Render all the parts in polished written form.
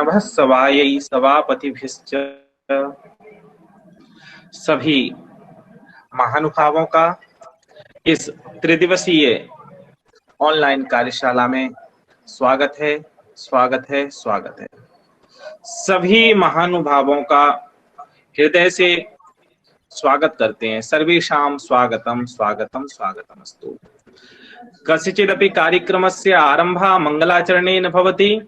नभः सवायै सभापतिभिश्च सभी महानुभावों का इस त्रिदिवसीय ऑनलाइन कार्यशाला में स्वागत है, स्वागत है, स्वागत है। सभी महानुभावों का हृदय से स्वागत करते हैं। सर्वेषां स्वागतम स्वागतम स्वागतमस्तु। कस्यचिदपि कार्यक्रमस्य आरम्भः मङ्गलाचरणेन भवति,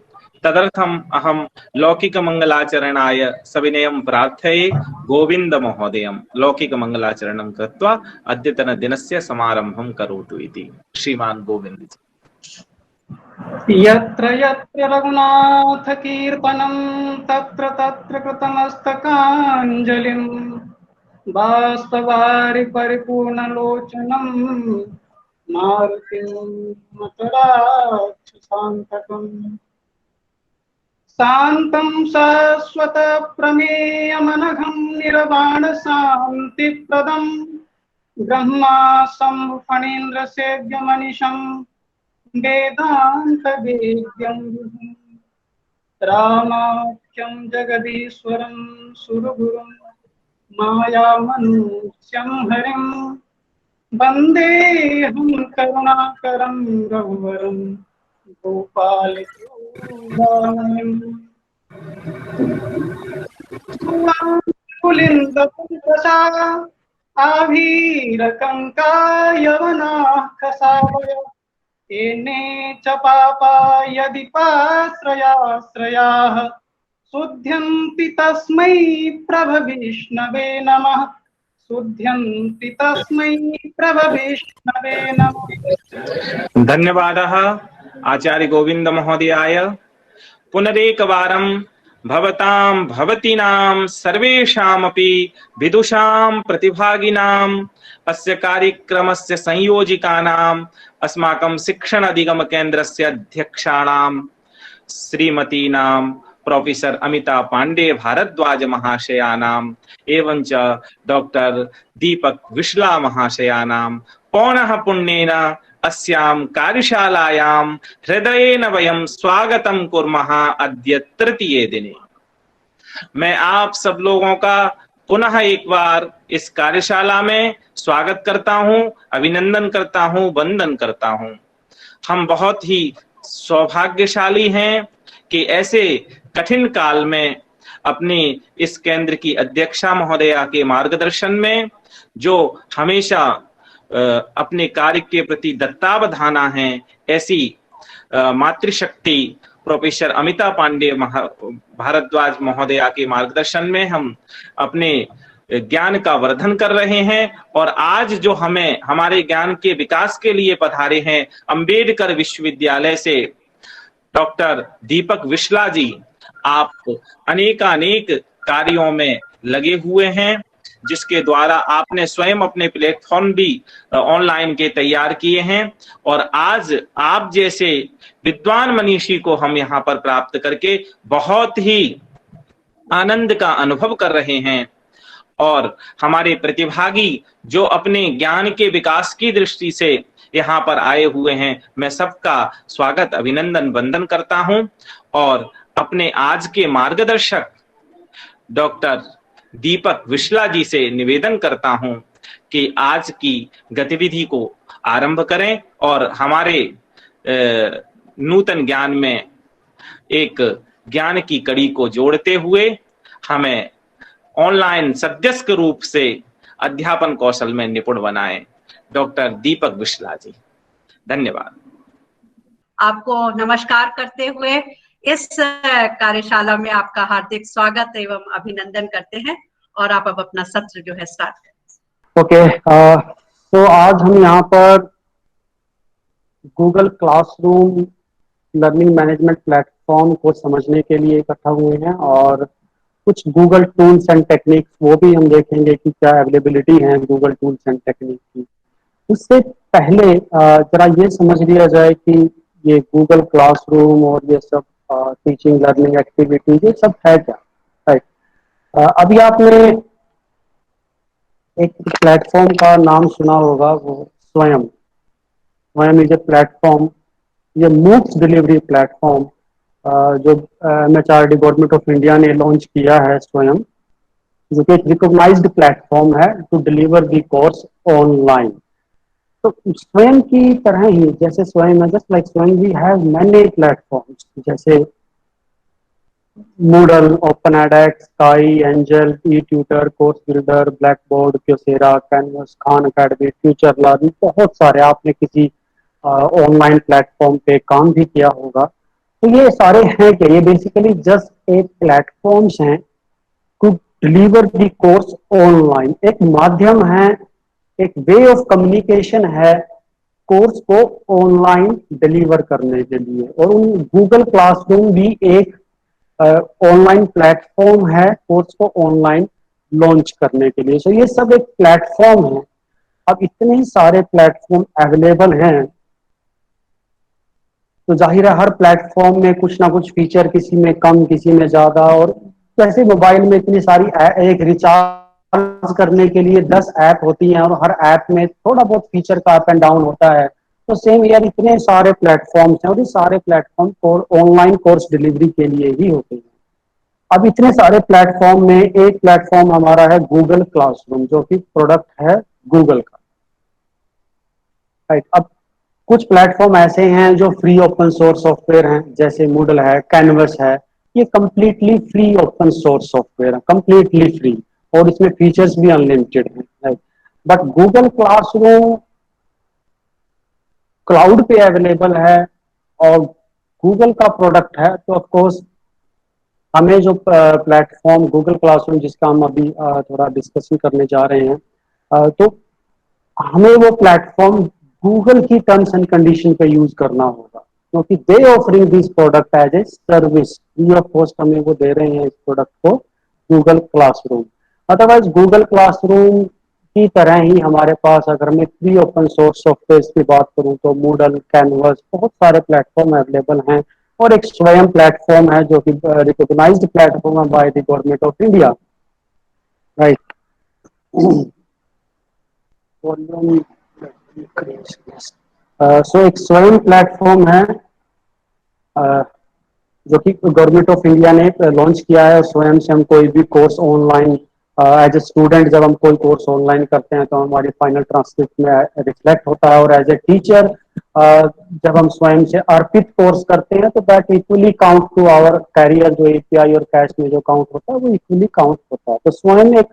तदर्थम् अहं लौकिकमङ्गलाचरणाय सविनयं प्रार्थये गोविन्द महोदयं लौकिकमङ्गलाचरणं कृत्वा अद्यतनदिनस्य समारम्भं करोतु इति। श्रीमान् गोविन्द। यत्र यत्र रघुनाथ कीर्तनं तत्र तत्र कृतमस्तकाञ्जलिं बाष्पवारि परिपूर्णलोचनं मारुतिं नटराक्षसान्तकम् शान्तं शाश्वतप्रमेयमनघं निर्वाणशान्तिप्रदं ब्रह्मासं फणीन्द्रसेव्यमनिशम् वेदान्तवेद्यं रामाख्यं जगदीश्वरं सुरगुरुं मायामनुष्यं हरिं वन्देऽहं करुणाकरं रघुवरं गोपालचूडामणिं कुलिन्दकुन्तसा आभीरकङ्कायवनाः खसावय येने च पापा यदि पाश्रयाश्रयाः शुध्यन्ति तस्मै प्रभविष्णवे नमः। शुध्यन्ति तस्मै प्रभविष्णवे नमः। धन्यवादः आचार्य गोविन्द महोदयाय। पुनरेकवारं भवतां भवतीनां सर्वेषामपि विदुषां प्रतिभागिनां अस्य कार्यक्रमस्य संयोजिकानाम् अस्माकं शिक्षण अधिगम केन्द्रस्य अध्यक्षाणां श्रीमतीनां प्रोफेसर अमिता पांडे भारद्वाज महाशयानाम् एवं च डॉक्टर दीपक विश्ला महाशयानां पौनः पुण्येन अस्यां कार्यशालायां हृदयेन वयं स्वागतं कुर्मः अद्य तृतीये दिने। मैं आप सब लोगों का पुनः एक बार इस कार्यशाला में स्वागत करता हूं, अभिनंदन करता हूं, वंदन करता हूं। हम बहुत ही सौभाग्यशाली हैं कि ऐसे कठिन काल में अपनी इस केंद्र की अध्यक्षा महोदया के मार्गदर्शन में जो हमेशा अपने कार्य के प्रति दत्तावधाना है, ऐसी मातृशक्ति प्रोफेसर अमिता पांडे भारद्वाज महोदया के मार्गदर्शन में हम अपने ज्ञान का वर्धन कर रहे हैं। और आज जो हमें हमारे ज्ञान के विकास के लिए पधारे हैं अंबेडकर विश्वविद्यालय से डॉक्टर दीपक विश्ला जी, आप अनेकानेक कार्यों में लगे हुए हैं, जिसके द्वारा आपने स्वयं अपने प्लेटफॉर्म भी ऑनलाइन के तैयार किए हैं। और आज आप जैसे विद्वान मनीषी को हम यहाँ पर प्राप्त करके बहुत ही आनंद का अनुभव कर रहे हैं। और हमारे प्रतिभागी जो अपने ज्ञान के विकास की दृष्टि से यहाँ पर आए हुए हैं, मैं सबका स्वागत, अभिनंदन, वंदन करता हूं। और अपने आज के मार्गदर्शक डॉक्टर दीपक विश्ला जी से निवेदन करता हूं कि आज की गतिविधि को आरंभ करें और हमारे नूतन ज्ञान में एक ज्ञान की कड़ी को जोड़ते हुए हमें ऑनलाइन सदस्यस्क रूप से अध्यापन कौशल में निपुण बनाएं। डॉक्टर दीपक विश्ला जी, धन्यवाद। आपको नमस्कार करते हुए इस कार्यशाला में आपका हार्दिक स्वागत एवं अभिनंदन करते हैं और आप अब अपना सत्र जो है स्टार्ट करें। ओके, तो आज हम यहाँ पर Google classroom learning management platform को समझने के लिए इकट्ठा हुए हैं और कुछ गूगल टूल्स एंड टेक्निक्स वो भी हम देखेंगे कि क्या अवेलेबिलिटी है गूगल टूल्स एंड टेक्निक की। उससे पहले जरा ये समझ लिया जाए कि ये गूगल क्लासरूम और ये सब टीचिंग लर्निंग एक्टिविटीज ये सब है क्या, राइट। अभी आपने एक प्लेटफॉर्म का नाम सुना होगा, वो स्वयं इज ए प्लेटफॉर्म, ये मूक्स डिलीवरी प्लेटफॉर्म जो MHRD गवर्नमेंट ऑफ इंडिया ने लॉन्च किया है स्वयं, जो कि एक रिकॉग्नाइज्ड प्लेटफॉर्म है to deliver the course online. तो स्वयं की तरह ही, जैसे स्वयं है, just like Swayam we have many platforms, जैसे Moodle, open edX, Sakai, Angel, e tutor, course builder, Blackboard, Kyocera, Canvas, Khan Academy, future learning, बहुत सारे। आपने किसी ऑनलाइन प्लेटफॉर्म पे काम भी किया होगा। तो ये सारे हैं कि ये बेसिकली जस्ट एक प्लेटफॉर्म्स हैं to deliver the course online. एक माध्यम है, एक वे ऑफ कम्युनिकेशन है कोर्स को ऑनलाइन डिलीवर करने के लिए। और उन गूगल क्लासरूम भी एक ऑनलाइन प्लेटफॉर्म है कोर्स को ऑनलाइन लॉन्च करने के लिए। सो ये सब एक प्लेटफॉर्म है। अब इतने ही सारे प्लेटफॉर्म अवेलेबल हैं, तो जाहिर है हर प्लेटफॉर्म में कुछ ना कुछ फीचर, किसी में कम किसी में ज्यादा। और जैसे मोबाइल में इतनी सारी एक रिचार्ज करने के लिए 10 ऐप होती हैं और हर ऐप में थोड़ा बहुत फीचर का अप एंड डाउन होता है, तो सेम यार इतने सारे प्लेटफॉर्म्स हैं और ये सारे प्लेटफॉर्म ऑनलाइन कोर्स डिलीवरी के लिए ही होते हैं। अब इतने सारे प्लेटफॉर्म में एक प्लेटफॉर्म हमारा है गूगल क्लासरूम, जो कि प्रोडक्ट है गूगल का, राइट। अब कुछ प्लेटफॉर्म ऐसे हैं जो फ्री ओपन सोर्स सॉफ्टवेयर हैं, जैसे मूडल है, कैनवस है। ये completely free open source software है, कंप्लीटली फ्री, और इसमें फीचर्स भी अनलिमिटेड हैं, right. But Google classroom cloud पे अवेलेबल है और गूगल का प्रोडक्ट है। तो ऑफकोर्स हमें जो प्लेटफॉर्म गूगल क्लासरूम, जिसका हम अभी थोड़ा डिस्कशन करने जा रहे हैं, तो हमें वो प्लेटफॉर्म गूगल की टर्म्स एंड कंडीशन पे यूज करना होगा, क्योंकि they offering this product as a service, free of cost हमें वो दे रहे हैं इस प्रोडक्ट को, Google classroom. Otherwise Google classroom की तरह ही हमारे पास, अगर मैं फ्री ओपन सोर्स सॉफ्टवेयर की बात करूं, तो मूडल, कैनवस, बहुत सारे प्लेटफॉर्म अवेलेबल हैं। और एक स्वयं प्लेटफॉर्म है जो कि रिकॉग्नाइज्ड प्लेटफॉर्म है by the government of India, right. So एक स्वयं प्लेटफॉर्म है जो कि गवर्नमेंट ऑफ इंडिया ने लॉन्च किया है। स्वयं से हम कोई भी course online, as a student जब हम कोई कोर्स ऑनलाइन करते हैं तो हमारी फाइनल ट्रांसक्रिप्ट में रिफ्लेक्ट होता है। और एज ए टीचर जब हम स्वयं से अर्पित कोर्स करते हैं तो that equally count to our career, जो एपीआई और कैश में जो काउंट होता है वो इक्वली काउंट होता है। तो स्वयं एक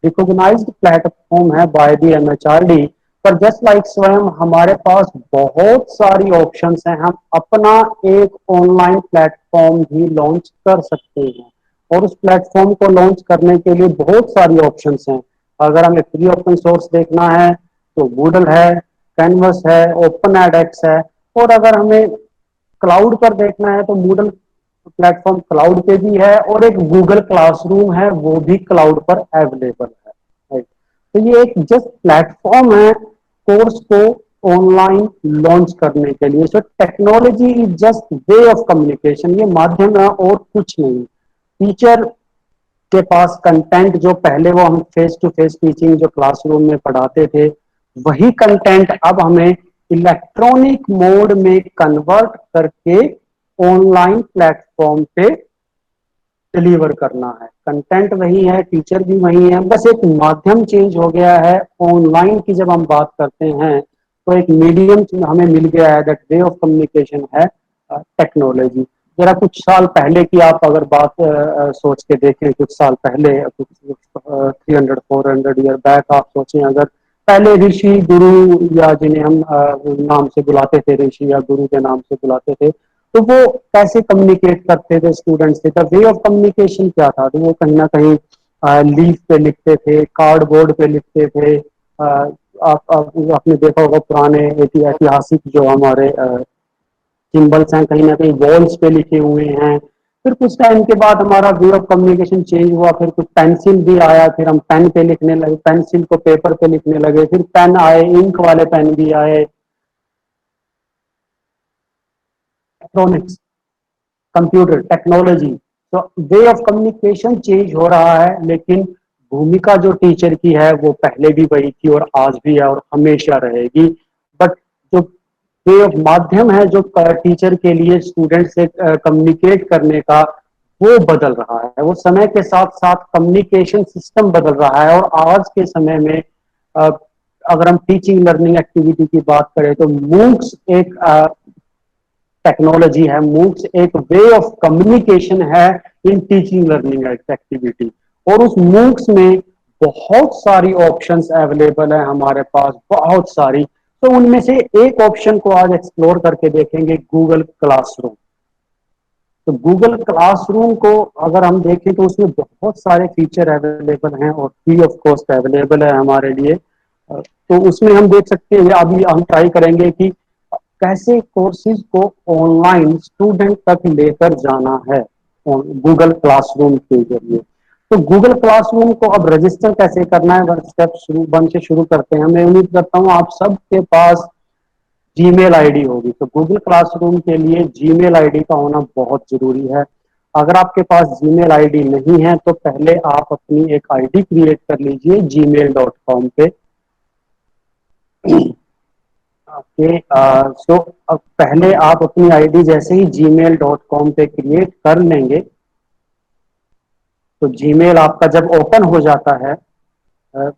रिकॉग्नाइज्ड प्लेटफॉर्म है बाय द एमएचआरडी। पर जस्ट लाइक स्वयं, हमारे पास बहुत सारी ऑप्शंस हैं। हम अपना एक ऑनलाइन प्लेटफॉर्म भी लॉन्च कर सकते हैं, और उस प्लेटफॉर्म को लॉन्च करने के लिए बहुत सारी ऑप्शंस हैं। अगर हमें फ्री ओपन सोर्स देखना है तो मूडल है, कैनवस है, ओपन एडेक्स है। और अगर हमें क्लाउड पर देखना है तो मूडल प्लेटफॉर्म क्लाउड पे भी है, और एक गूगल क्लासरूम है वो भी क्लाउड पर अवेलेबल है, राइट। तो ये एक जस्ट प्लेटफॉर्म है कोर्स को ऑनलाइन लॉन्च करने के लिए। So technology is just way of communication, ये माध्यम है और कुछ नहीं। टीचर के पास कंटेंट जो पहले वो हम फेस टू फेस टीचिंग जो क्लासरूम में पढ़ाते थे, वही कंटेंट अब हमें इलेक्ट्रॉनिक मोड में कन्वर्ट करके ऑनलाइन प्लेटफॉर्म पे डिलीवर करना है। कंटेंट वही है, टेक्चर भी वही है, बस एक माध्यम चेंज हो गया है। ऑनलाइन की जब हम बात करते हैं तो एक मीडियम हमें मिल गया है, दैट वे ऑफ कम्युनिकेशन है टेक्नोलॉजी। जरा कुछ साल पहले की आप अगर बात सोच के देखें, कुछ साल पहले, कुछ 300-400 ईयर बैक आप सोचें, अगर पहले ऋषि गुरु, या जिन्हें हम नाम से बुलाते थे, ऋषि या गुरु के नाम से बुलाते थे, तो वो कैसे कम्युनिकेट करते थे स्टूडेंट्स से? द वे ऑफ कम्युनिकेशन क्या था? तो वो कहीं ना कहीं लीफ पे लिखते थे, कार्डबोर्ड पे लिखते थे। आपने देखा होगा पुराने ऐतिहासिक जो हमारे सिंबल्स हैं, कहीं ना कहीं वॉल्स पे लिखे हुए हैं। फिर कुछ टाइम के बाद हमारा वे ऑफ कम्युनिकेशन चेंज हुआ, फिर कुछ पेंसिल भी आया, फिर हम पेन पे लिखने लगे, पेंसिल को पेपर पे लिखने लगे, फिर पेन आए, इंक वाले पेन भी आए, इलेक्ट्रॉनिक्स, कंप्यूटर टेक्नोलॉजी। तो वे ऑफ कम्युनिकेशन चेंज हो रहा है, लेकिन भूमिका जो टीचर की है वो पहले भी वही थी और आज भी है और हमेशा रहेगी। बट जो वे ऑफ माध्यम है जो टीचर के लिए स्टूडेंट से कम्युनिकेट करने का, वो बदल रहा है। वो समय के साथ साथ कम्युनिकेशन सिस्टम बदल रहा है। और आज के समय में अ, अगर हम टीचिंग लर्निंग एक्टिविटी की बात करें तो मूक्स एक टेक्नोलॉजी है, मूक्स एक वे ऑफ कम्युनिकेशन है इन टीचिंग लर्निंग एक्टिविटी। और उस मूक्स में बहुत सारी ऑप्शंस अवेलेबल है हमारे पास, बहुत सारी। तो उनमें से एक ऑप्शन को आज एक्सप्लोर करके देखेंगे, गूगल क्लासरूम। तो गूगल क्लासरूम को अगर हम देखें तो उसमें बहुत सारे फीचर अवेलेबल हैं और फ्री ऑफ कॉस्ट अवेलेबल है हमारे लिए। तो उसमें हम देख सकते हैं, अभी हम ट्राई करेंगे कि कैसे कोर्सेज को ऑनलाइन स्टूडेंट तक लेकर जाना है गूगल क्लासरूम के जरिए। तो गूगल क्लासरूम को अब रजिस्टर कैसे करना है, स्टेप शुरू वन से शुरू करते हैं। मैं उम्मीद करता हूँ आप सबके पास जीमेल आईडी होगी। तो गूगल क्लासरूम के लिए जीमेल आईडी का होना बहुत जरूरी है। अगर आपके पास जीमेल आईडी नहीं है तो पहले आप अपनी एक आईडी क्रिएट कर लीजिए gmail.com पे। ओके, सो अब पहले आप अपनी आईडी जैसे ही gmail.com पे क्रिएट कर लेंगे तो जीमेल आपका जब ओपन हो जाता है,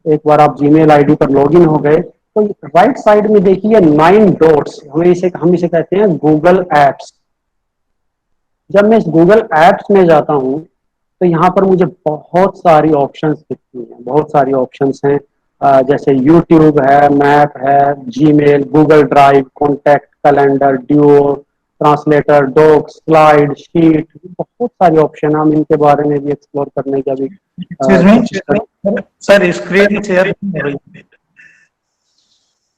एक बार आप जीमेल आईडी पर लॉगिन हो गए तो राइट साइड में देखिए 9 डॉट्स, हम इसे कहते हैं गूगल एप्स। जब मैं इस गूगल एप्स में जाता हूँ तो यहाँ पर मुझे बहुत सारी ऑप्शंस दिखती हैं, बहुत सारी ऑप्शंस हैं। जैसे यूट्यूब है, मैप है, Gmail, Google drive, contact, calendar, Duo, translator, docs, slide, sheet, बहुत सारे ऑप्शन हैं। हम इनके बारे में भी एक्सप्लोर करने का भी कोशिश करें। सर स्क्रीन शेयर नहीं हो रही।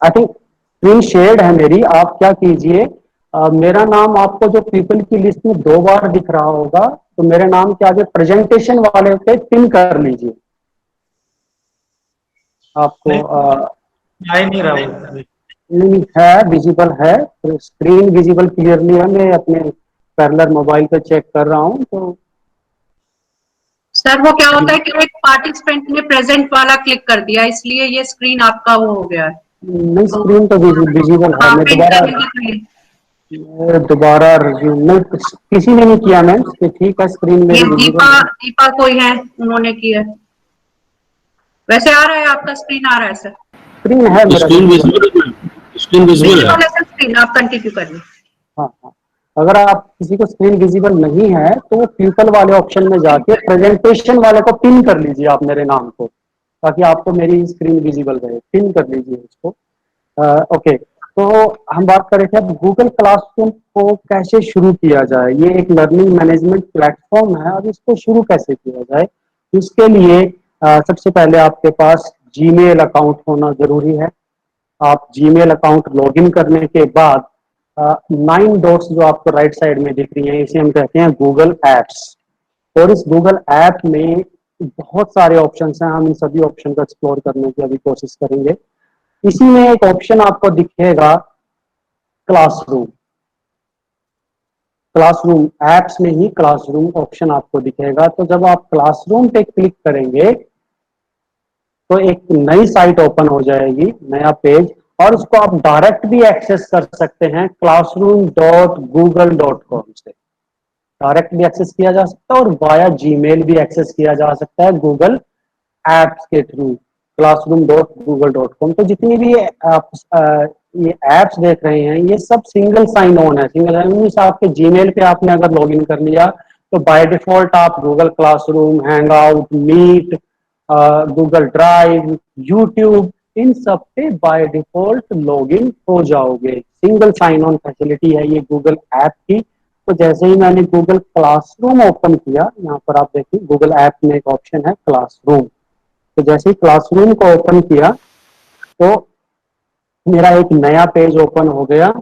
आई थिंक स्क्रीन शेयर्ड है मेरी। आप क्या कीजिए, मेरा नाम आपको जो पीपल की लिस्ट में 2 बार दिख रहा होगा, तो मेरे नाम के आगे प्रेजेंटेशन वाले पे पिन कर लीजिए। आपको आ नहीं रहा वो। है, विजिबल है, तो स्क्रीन विजिबल क्लियरली है। मैं अपने पैरेलल मोबाइल पे चेक कर रहा हूँ। तो सर वो क्या होता है कि एक पार्टिसिपेंट ने प्रेजेंट वाला क्लिक कर दिया, इसलिए ये स्क्रीन आपका वो हो गया है। नहीं, स्क्रीन तो विजिबल है। मैं दोबारा रिज्यूम नहीं, किसी ने नहीं किया मैम, तो ठीक है, स्क्रीन मेरी ये विजिबल दीपा कोई है, उन्होंने किया है। वैसे आ रहा है आपका स्क्रीन, आ रहा है सर। स्क्रीन है मेरा, स्क्रीन विजिबल है, स्क्रीन विजिबल है। स्क्रीन आप कंटिन्यू करिए। हाँ हाँ, अगर आप किसी को स्क्रीन विजिबल नहीं है तो वो पीपल वाले ऑप्शन में जाके प्रेजेंटेशन वाले को पिन कर लीजिए आप मेरे नाम को, ताकि आपको मेरी स्क्रीन विजिबल रहे। पिन कर लीजिए उसको। ओके, तो हम बात कर रहे थे अब गूगल क्लासरूम को कैसे शुरू किया जाए। ये एक लर्निंग मैनेजमेंट प्लेटफॉर्म है, अब इसको शुरू कैसे किया जाए। इसके लिए सबसे पहले आपके पास जीमेल अकाउंट होना जरूरी है। आप जीमेल अकाउंट लॉगिन करने के बाद 9 डॉट्स जो आपको राइट साइड में दिख रही हैं, इसे हम कहते हैं गूगल एप्स। और इस गूगल ऐप में बहुत सारे ऑप्शंस हैं, हम इन सभी ऑप्शन को एक्सप्लोर करने की अभी कोशिश करेंगे। इसी में एक ऑप्शन आपको दिखेगा क्लासरूम। क्लासरूम एप्स में ही क्लासरूम ऑप्शन आपको दिखेगा। तो जब आप क्लासरूम पे क्लिक करेंगे तो एक नई साइट ओपन हो जाएगी, नया पेज, और उसको आप डायरेक्ट भी एक्सेस कर सकते हैं classroom.google.com से। डायरेक्ट भी एक्सेस किया जा सकता है और वाया जीमेल भी एक्सेस किया जा सकता है गूगल एप्स के थ्रू, classroom.google.com। तो जितनी भी आप ये एप्स देख रहे हैं ये सब सिंगल साइन ऑन है। सिंगल साइन मीन्स आपके जीमेल पे आपने अगर लॉगिन कर लिया तो बाय डिफॉल्ट आप Google classroom, Hangouts, Meet, Google drive, YouTube, इन सब पे बाय डिफॉल्ट लॉगिन हो जाओगे। सिंगल साइन ऑन फैसिलिटी है ये गूगल ऐप की। तो जैसे ही मैंने गूगल क्लासरूम ओपन किया, यहाँ पर आप देखिए गूगल ऐप में एक ऑप्शन है क्लासरूम। तो जैसे ही क्लासरूम को ओपन किया तो मेरा एक नया पेज ओपन हो गया,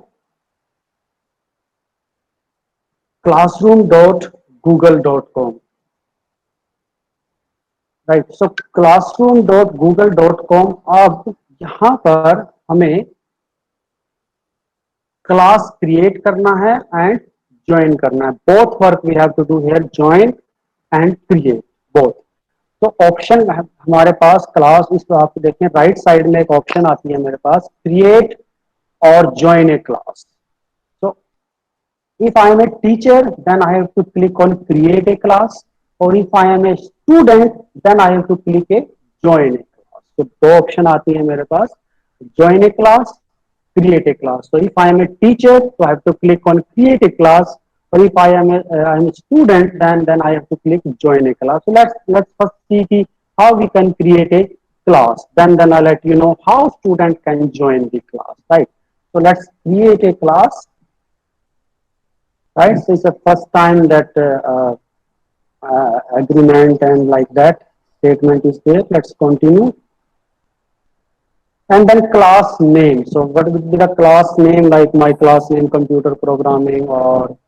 classroom.google.com। राइट, सो classroom.google.com। अब यहाँ पर हमें क्लास क्रिएट करना है एंड ज्वाइन करना है। Both work we have to do here, join and create both. तो ऑप्शन हमारे पास क्लास, इसको आप देखें राइट साइड में एक ऑप्शन आती है मेरे पास, create or join a class. So if I am a teacher, then I have to click on create a class, or if I am a student, then I have to click a join a class. So दो option आती है मेरे पास, join a class, create a class. So if I am a teacher, so I have to click on create a class, or if I am a student, then I have to click join a class. So let's first see how we can create a class. Then I'll let you know how student can join the class, right? So let's create a class. Right, so it's the first time that agreement and like that statement is there. Let's continue. And then class name. So what would be the class name? Like my class name, computer programming, or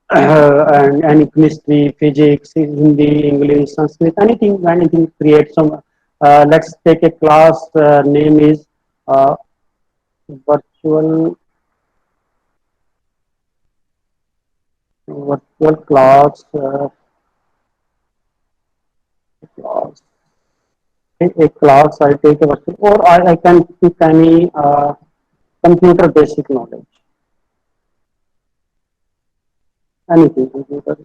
and any chemistry, physics, Hindi, English, Sanskrit, anything. Create some. Let's take a class name is virtual class. Class. A class, I take a virtual, or I can pick any computer basic knowledge. Anything, computer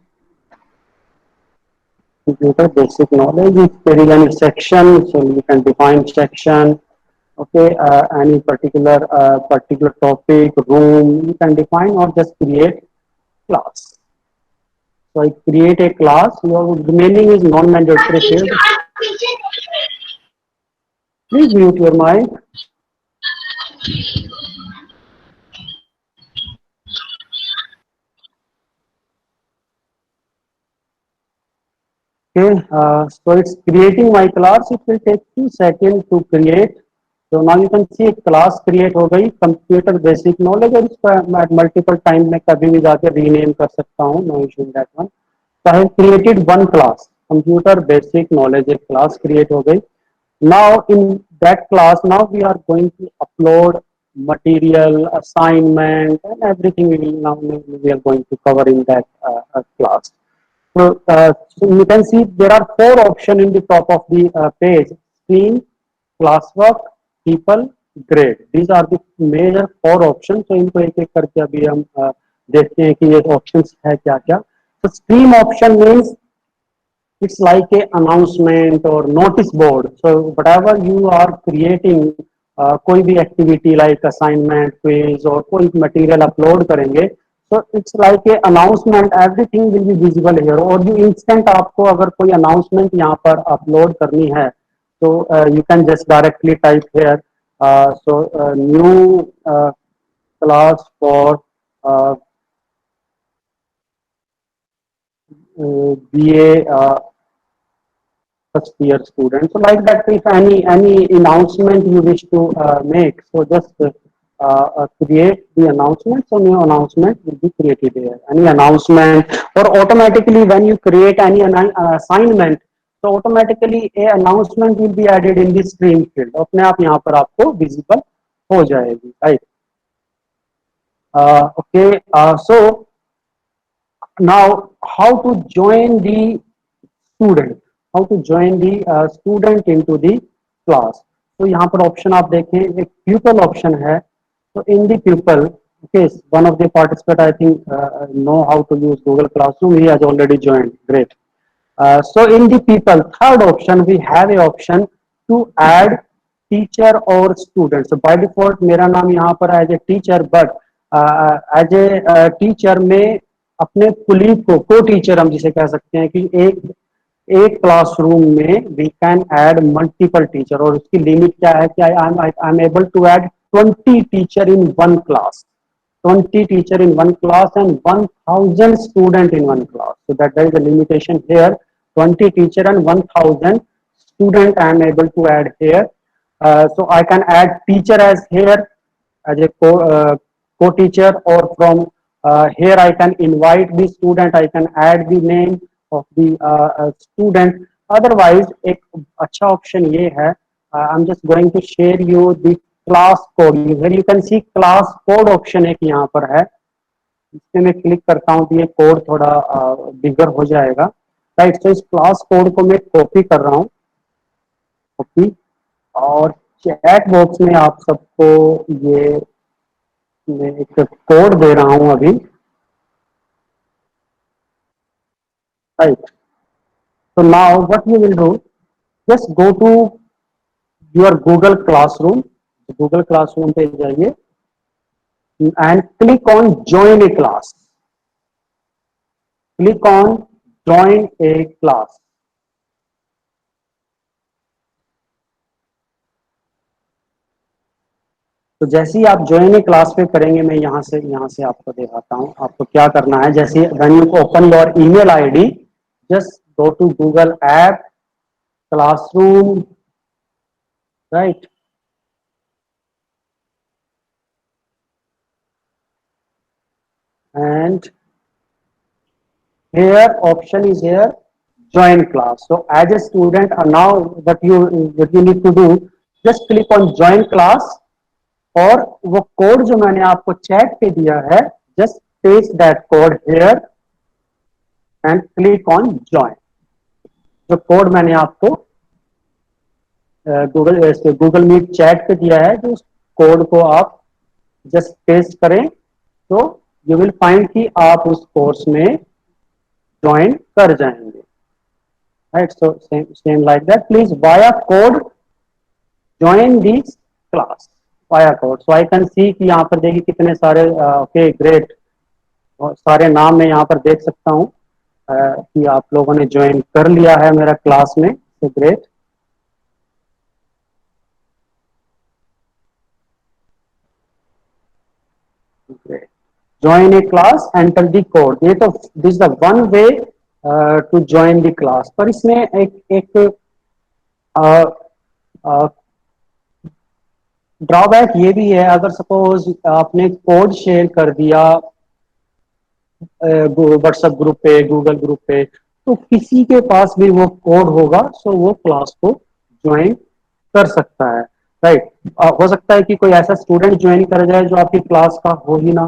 basic knowledge. If there is any section, so you can define section. Okay, any particular topic, room, you can define, or just create class. So I create a class. Your remaining is non-mandatory field. Please mute your mic. Okay, so it's creating my class. It will take 2 seconds to create. So now you can see class create हो गई, computer basic knowledge, और इसको multiple time में कभी भी जाके rename कर सकता हूँ. No issue in that one. So I have created one class, computer basic knowledge. एक class create हो गई. Now in that class, now we are going to upload material, assignment, and everything we are going to cover in that class. So you can see there are 4 options in the top of the page: screen, classwork, people, grade. These are the major 4 options. So इनको एक एक करके अभी हम देखते हैं कि ये options है क्या क्या. So stream option means it's like a announcement or notice board. So whatever you are creating, कोई भी activity like assignment, quiz और कोई material upload करेंगे, so it's like a announcement. Everything will be visible here. और जो instant आपको अगर कोई announcement यहाँ पर upload करनी है, so you can just directly type here. New class for BA first year student. So like that, if any announcement you wish to make, so just create the announcement. So new announcement will be created here. Any announcement, or automatically when you create any assignment, so automatically a announcement will be added in the stream field. अपने आप यहाँ पर आपको visible हो जाएगी, right? Okay. So now how to join the student? How to join the student into the class? तो यहाँ पर ऑप्शन आप देखें, एक pupil ऑप्शन है. So in the pupil, okay, one of the participant I think know how to use Google Classroom. He has already joined. Great. So in the people, third option, we have a option to add teacher or student. So by default मेरा नाम यहाँ पर as a teacher, but as a teacher में अपने colleague को co-teacher हम जिसे कह सकते हैं कि एक क्लासरूम में we can add multiple teacher, और उसकी लिमिट क्या है कि I am able to add 20 teacher in one class. 20 teacher in one class and 1000 student in one class. So that there is a limitation here. 20 teacher and 1000 student I am able to add here. So I can add teacher as here as a co-teacher, or from here I can invite the student. I can add the name of the student. Otherwise एक अच्छा option ये है, I'm just going to share you the class code. Where you can see class code option एक यहाँ पर है. इससे मैं क्लिक करता हूँ तो ये कोड थोड़ा बिगर हो जाएगा, राइट? तो इस क्लास कोड को मैं कॉपी कर रहा हूँ, कॉपी, और चैट बॉक्स में आप सबको ये मैं एक कोड दे रहा हूं अभी, right. So now what you will do, just go to your Google Classroom, Google Classroom पे जाइए and click on join a class. Click on join a class. तो जैसे ही आप ज्वाइन ए क्लास पे करेंगे, मैं यहाँ से आपको दिखाता हूँ आपको क्या करना है। जैसे when you open your email ID, just go to Google app, Classroom, right? And here option is here, join class. So as a student, now what you need to do, just click on join class, और वो code जो मैंने आपको chat पे दिया है, just paste that code here and click on join. जो code मैंने आपको गूगल मीट चैट पे दिया है, जो उस कोड को आप जस्ट पेस्ट करें तो यू विल फाइंड कि आप उस कोर्स में ज्वाइन कर जाएंगे, right. So same like that, please via code join this class, via code. So I can see कि यहाँ पर देखिए कितने सारे ओके ग्रेट, सारे नाम मैं यहाँ पर देख सकता हूँ कि आप लोगों ने ज्वाइन कर लिया है मेरा क्लास में, so great. Join a class, enter the code. ये तो this the one way to join the class. पर इसमें एक ड्रॉबैक ये भी है, अगर सपोज आपने कोड शेयर कर दिया व्हाट्सएप ग्रुप पे, गूगल ग्रुप पे, तो किसी के पास भी वो कोड होगा, सो वो क्लास को ज्वाइन कर सकता है, राइट। हो सकता है कि कोई ऐसा स्टूडेंट ज्वाइन कर जाए जो आपकी क्लास का हो ही ना,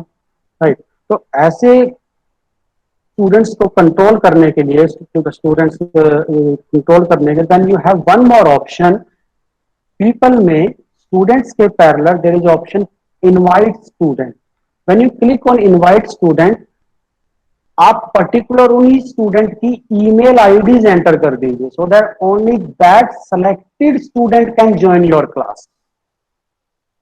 राइट। तो ऐसे स्टूडेंट्स को कंट्रोल करने के लिए, स्टूडेंट्स कंट्रोल करने के, then you have one more option. People में स्टूडेंट्स के parallel there is option invite student. When you click on invite student, आप पर्टिकुलर उन्हीं स्टूडेंट की ईमेल आईडीज एंटर कर दीजिए, so that only that selected student can join your class.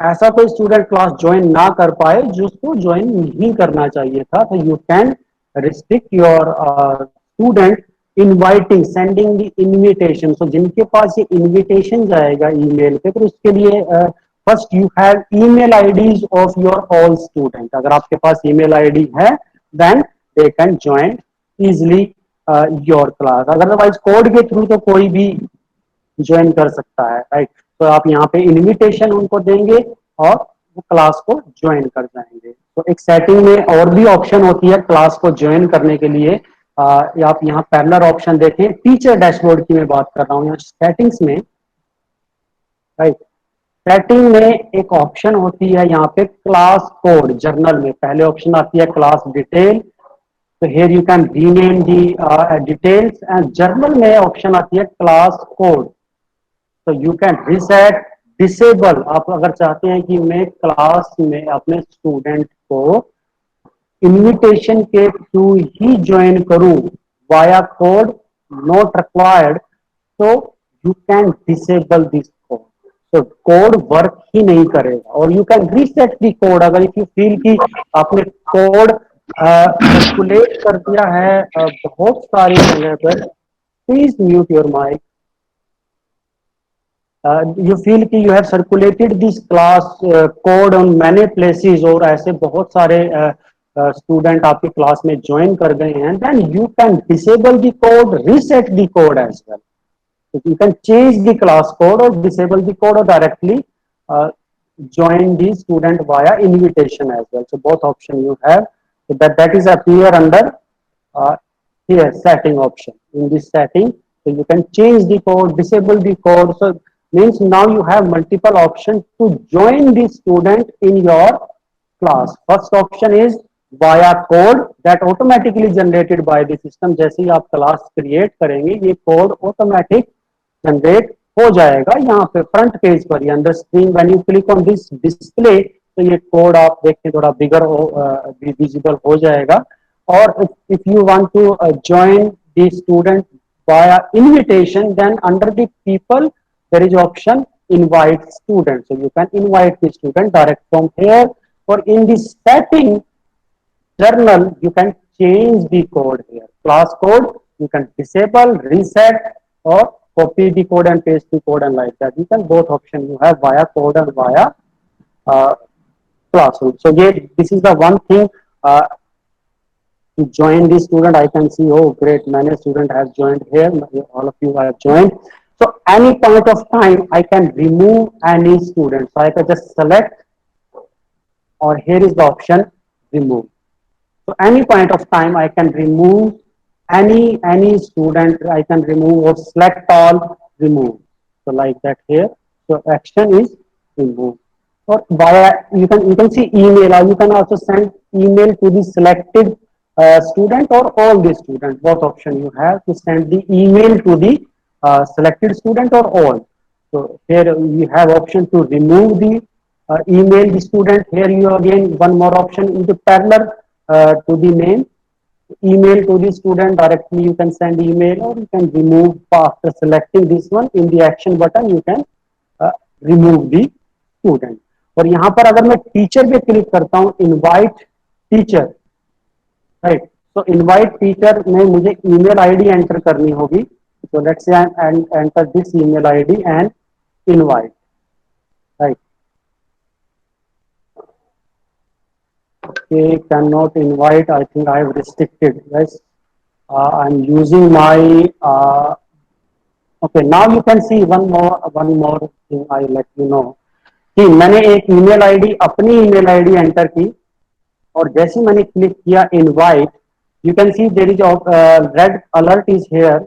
ऐसा कोई student class join ना कर पाए जिसको ज्वाइन नहीं करना चाहिए था, तो you can restrict your student inviting, sending the invitation. So जिनके पास ये इनविटेशन जाएगा ईमेल पे, तो उसके लिए first you have email IDs of your all student. अगर आपके पास ईमेल आईडी है, then they can join easily your class. Otherwise code के थ्रू तो कोई भी ज्वाइन कर सकता है, राइट। तो आप यहाँ पे इनविटेशन उनको देंगे और वो क्लास को ज्वाइन कर जाएंगे। तो एक सेटिंग में और भी ऑप्शन होती है क्लास को ज्वाइन करने के लिए। आप यहाँ पैरेलल ऑप्शन देखें, टीचर डैशबोर्ड की मैं बात कर रहा हूँ, यहाँ सेटिंग्स में, राइट। सेटिंग में एक ऑप्शन होती है यहाँ पे क्लास कोड। जर्नल में पहले ऑप्शन आती है क्लास डिटेल, तो here you can rename the details, and journal में ऑप्शन आती है क्लास कोड। तो यू कैन रीसेट, डिसेबल। आप अगर चाहते हैं कि मैं क्लास में अपने स्टूडेंट को इनविटेशन के थ्रू ही ज्वाइन करूं वाया कोड, नॉट रिक्वायर्ड, तो you can disable this code. तो कोड वर्क ही नहीं करेगा, और you can reset the code. अगर इफ यू फील कि आपने कोड सर्कुलेट कर दिया है बहुत सारी जगह पर, please mute your mic. you feel कि you have circulated this class code on many places, और ऐसे बहुत सारे स्टूडेंट आपकी क्लास में ज्वाइन कर गए हैं, then you can disable the code, reset the code as well. So you can change the class code or disable the code, or directly join the student via invitation as well. So both option you have. So that is appear under here setting option. In this setting, so you can change the code, disable the code. So means now you have multiple options to join the student in your class. First option is via code that automatically generated by the system. जैसे ही आप class create करेंगे, ये code automatic generate हो जाएगा यहाँ पे front page पर, under screen when you click on this display, तो ये कोड आप देखें थोड़ा बिगर विजिबल हो जाएगा। और if you want to join the student via invitation, then under the people there is option invite student, so you can invite the student direct from here, or in the setting journal you can change the code here, class code you can disable, reset, or copy the code and paste the code, and like that you can, both option you have via code and via uh, classroom. So yeah, this is the one thing to join the student. I can see, oh great, many student have joined here, all of you have joined. So any point of time I can remove any student, so I can just select, or here is the option remove. So any point of time I can remove any student, I can remove, or select all, remove. So like that here. So action is remove. Or via, you can see email, or you can also send email to the selected student or all the student. Both option you have to send the email to the selected student or all. So here you have option to remove the email the student. Here you again one more option in the parallel to the name, email to the student directly you can send email, or you can remove after selecting this one. In the action button you can remove the student. और यहाँ पर अगर मैं teacher पे click करता हूँ, invite teacher, right, तो invite teacher में मुझे ईमेल आईडी एंटर करनी होगी. So let's say enter this email ID and invite, right. Okay, cannot invite. I think I have restricted. Yes, I'm using my. Okay, now you can see one more thing. I let you know. कि मैंने एक email ID, अपनी email ID enter की, और जैसे मैंने click किया invite, you can see there is red alert is here.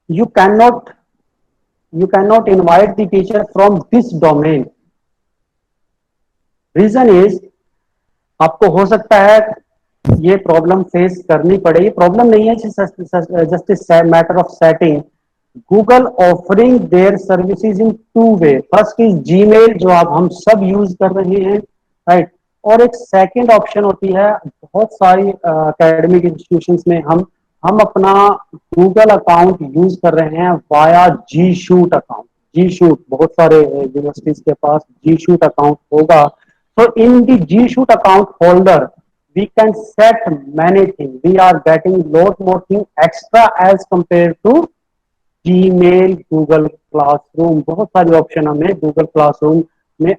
You cannot invite the teacher from this domain. Reason is, आपको हो सकता है ये प्रॉब्लम फेस करनी पड़े. ये प्रॉब्लम नहीं है, just matter of setting. Google offering their services in two way. First is Gmail, जो आप हम सब यूज कर रहे हैं, राइट. और एक सेकंड ऑप्शन होती है, बहुत सारी एकेडमिक इंस्टीट्यूशंस में हम अपना गूगल अकाउंट यूज कर रहे हैं वाया जी शूट अकाउंट. जी शूट, बहुत सारे यूनिवर्सिटीज के पास जी शूट अकाउंट होगा. So in the G-Shoot account folder, we can set many things. We are getting lot more things extra as compared to Gmail, Google Classroom. बहुत सारी option हमें Google Classroom में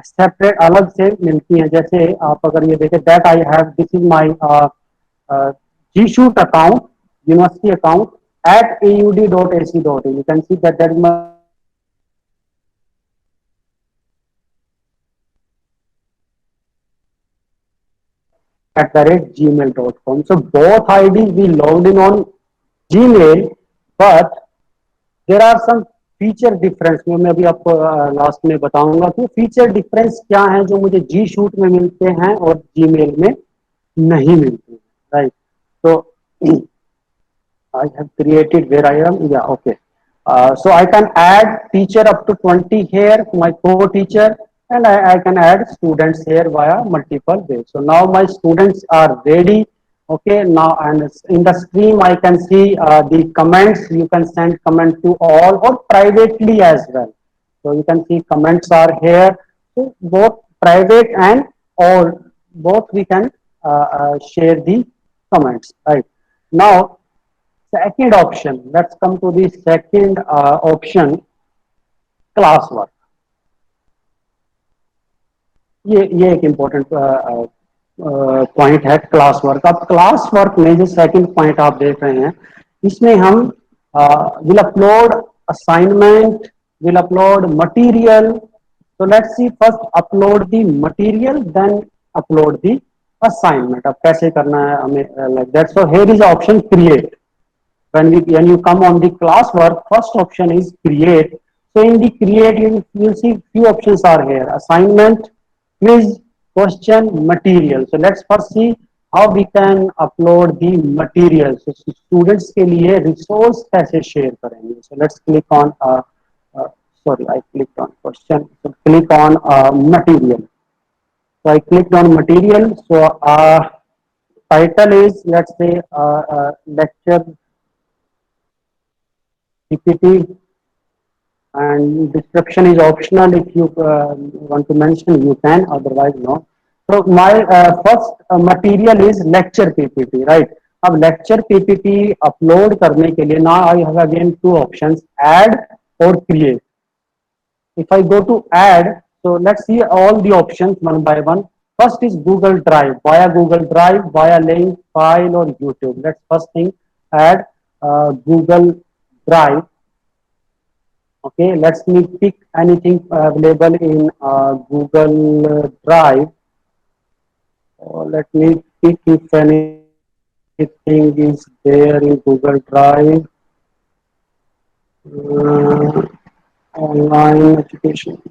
separate अलग से मिलती हैं. जैसे आप अगर ये देखें, that I have, this is my G-Shoot account, university account at aud.ac.in. You can see that is my @gmail.com. So both IDs we logged in on Gmail, but there are some feature difference में मैं अभी आपको last में बताऊंगा कि feature difference क्या है जो मुझे जी शूट में मिलते हैं और जीमेल में नहीं मिलते हैं, राइट. तो I have created where I am, yeah, okay. So I can add teacher up to 20 here, my co-teacher, and I can add students here via multiple ways. So now my students are ready. Okay, now and in the stream I can see the comments. You can send comment to all or privately as well. So you can see comments are here. So both private and all, both we can share the comments, right. Now second option, let's come to the second option, classwork. ये एक important point है, class work. अब class work में जो second point आप देख रहे हैं, इसमें हम will upload assignment, will upload material. तो let's see, first upload the material, then upload the assignment. अब कैसे करना है हमें, like that. So here is option create. when you come on the classwork, first option is create. So in the create you will see few options are here: assignment, quiz, question, material. So let's first see how we can upload the materials. So students के लिए resource कैसे share करेंगे? So let's click on sorry, I clicked on question. So click on material. So I clicked on material. So title is, let's say, lecture PPT, and description is optional. If you want to mention, you can, otherwise no. So my first material is lecture PPT, right? अब lecture PPT upload करने के लिए, now I have again two options, add or create. If I go to add, so let's see all the options one by one. First is Google Drive, via Google Drive, via link, file or YouTube. Let's first thing add Google Drive. Okay, let's me pick anything available in Google Drive. Let me pick if anything is there in Google Drive. Online education.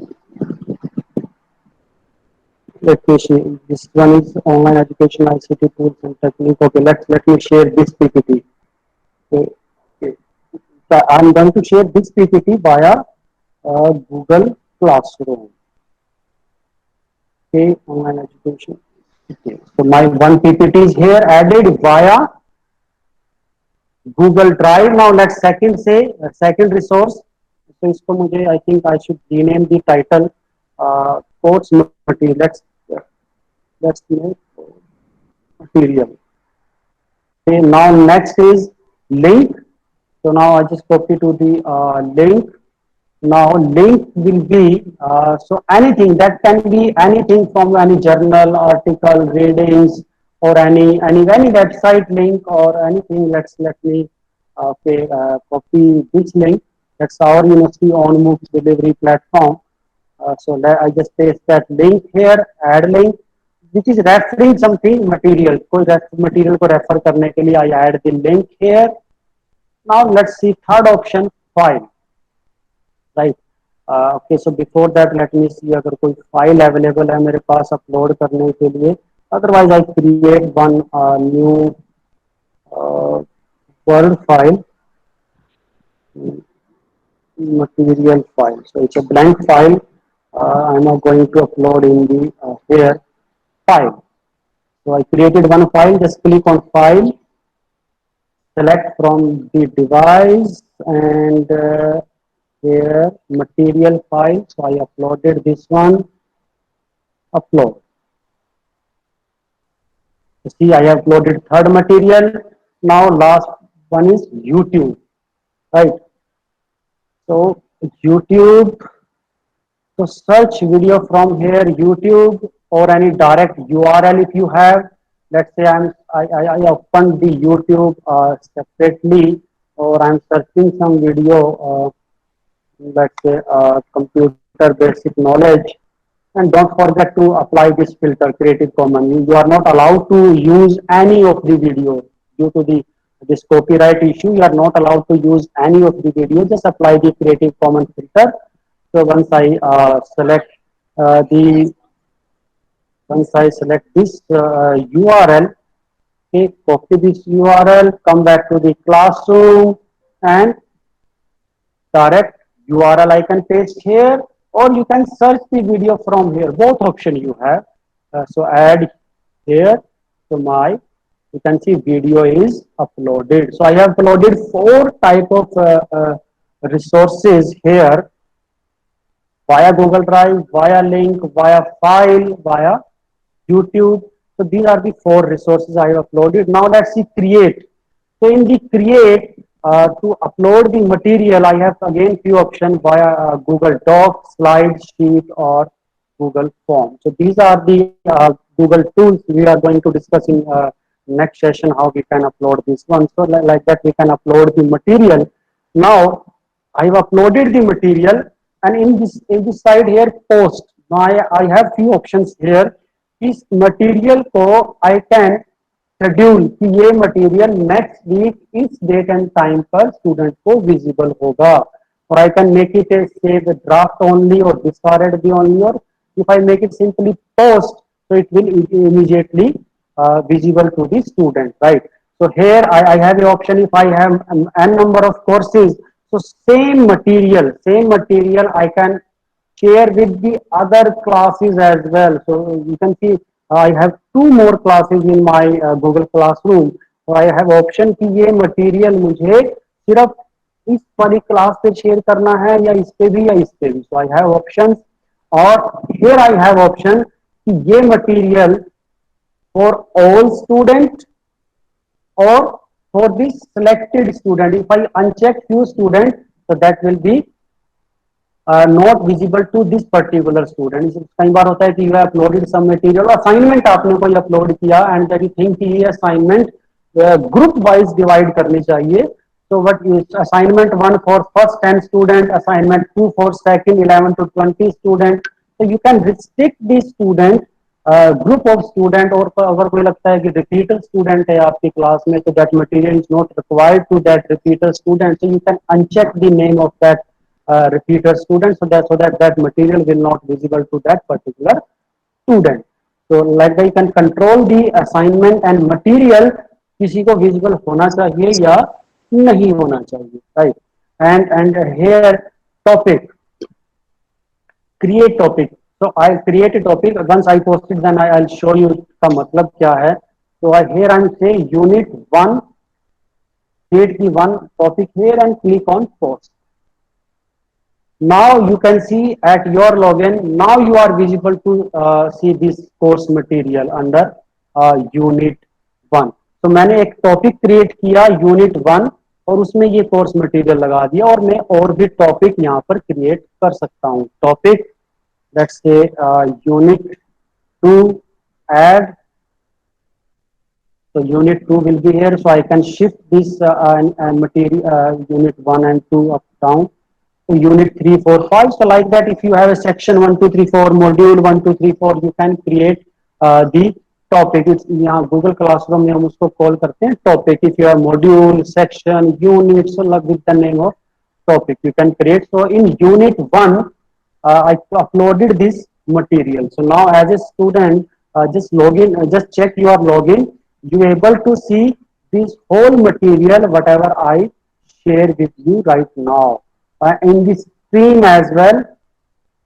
Let me see. This one is online education ICT tools and technique. Okay, let me share this PPT. Okay. So I'm going to share this PPT via Google Classroom. Okay, online education. Okay. So my one PPT is here added via Google Drive. Now let's second say second resource. So इसको मुझे I think I should rename the title course material. Let's make material. Okay. Now next is link. So now I just copy to the link. Now link will be so anything that can be anything from any journal, article, readings, or any website link or anything. Let me copy this link. That's our university on MOOCs delivery platform. So I just paste that link here. Add link, which is referring something material. कोई material को refer करने के लिए I add the link here. Now let's see third option, file. Right. Okay, so before that let me see अगर कोई file available है मेरे पास upload करने के लिए. Otherwise I create one new Word file, material file. So it's a blank file. I'm now going to upload in the here file. So I created one file. Just click on file, select from the device, and here material file. So I uploaded this one. Upload. You see, I have uploaded third material. Now last one is YouTube, right? So YouTube. So search video from here, YouTube, or any direct URL if you have. Let's say I opened the YouTube separately, or I'm searching some video. Let's say computer basic knowledge, and don't forget to apply this filter, Creative Commons. You are not allowed to use any of the video due to this copyright issue. You are not allowed to use any of the video. Just apply the Creative Commons filter. So once I select this URL, okay, copy this URL, come back to the classroom, and direct URL I can paste here, or you can search the video from here. Both option you have. So add here. So you can see video is uploaded. So I have uploaded 4 type of resources here. Via Google Drive, via link, via file, via YouTube. So these are the 4 resources I have uploaded. Now let's see create. So in the create, to upload the material, I have again few options via Google Docs, slide sheet, or Google Form. So these are the Google tools we are going to discuss in next session, how we can upload this one. So like that we can upload the material. Now I have uploaded the material. And in this side here, post. Now I have few options here. इस material को I can schedule कि ये material next week इस date and time पर student को visible होगा. Or I can make it a say the draft only or discarded the only, or if I make it simply post, so it will immediately visible to the student, right? So here I have the option. If I have n number of courses, so same material I can share with the other classes as well. So you can see I have two more classes in my Google Classroom. So I have option कि ये material मुझे सिर्फ इस वाली class पे share करना है या इस पे भी या इस पे भी. So I have options, और here I have option कि ये material for all student or for the selected student. If I uncheck few student, so that will be not visible to this particular student. कई बार होता है कि you have uploaded some material, assignment आपने कोई upload किया and that you think कि ये assignment group wise divide करनी चाहिए. So what is assignment 1 for first 10 student, assignment 2 for second 11 to 20 student. So you can restrict the student group of student, और अगर कोई लगता है कि repeater student है आपकी क्लास में, तो that material is not required to that repeater student. So you can uncheck the name of that repeater student, so that material will not visible to that particular student. So like that you can control the assignment and material किसी को visible होना चाहिए या नहीं होना चाहिए, right? And here topic, create topic. So I create a topic. Once I post it, then I'll show you का मतलब क्या है. So here I'm saying unit 1, create the one topic here and click on post. Now you can see at your login, now you are visible to see this course material under unit 1. तो मैंने एक topic create किया unit 1 और उसमें ये course material लगा दिया, और मैं और भी टॉपिक यहाँ पर क्रिएट कर सकता हूँ. Topic let's say unit 2 add. So unit 2 will be here, so I can shift this material unit 1 and 2 up down. So unit 3, 4, 5. So like that, if you have a section 1, 2, 3, 4, module 1, 2, 3, 4, you can create the topic. It's यहाँ Google Classroom में हम उसको call करते हैं topic. If you have module, section, unit, so like with the name of topic you can create. So in unit 1, I uploaded this material. So now as a student, just log in, just check your login. You able to see this whole material whatever I share with you right now. In this stream as well,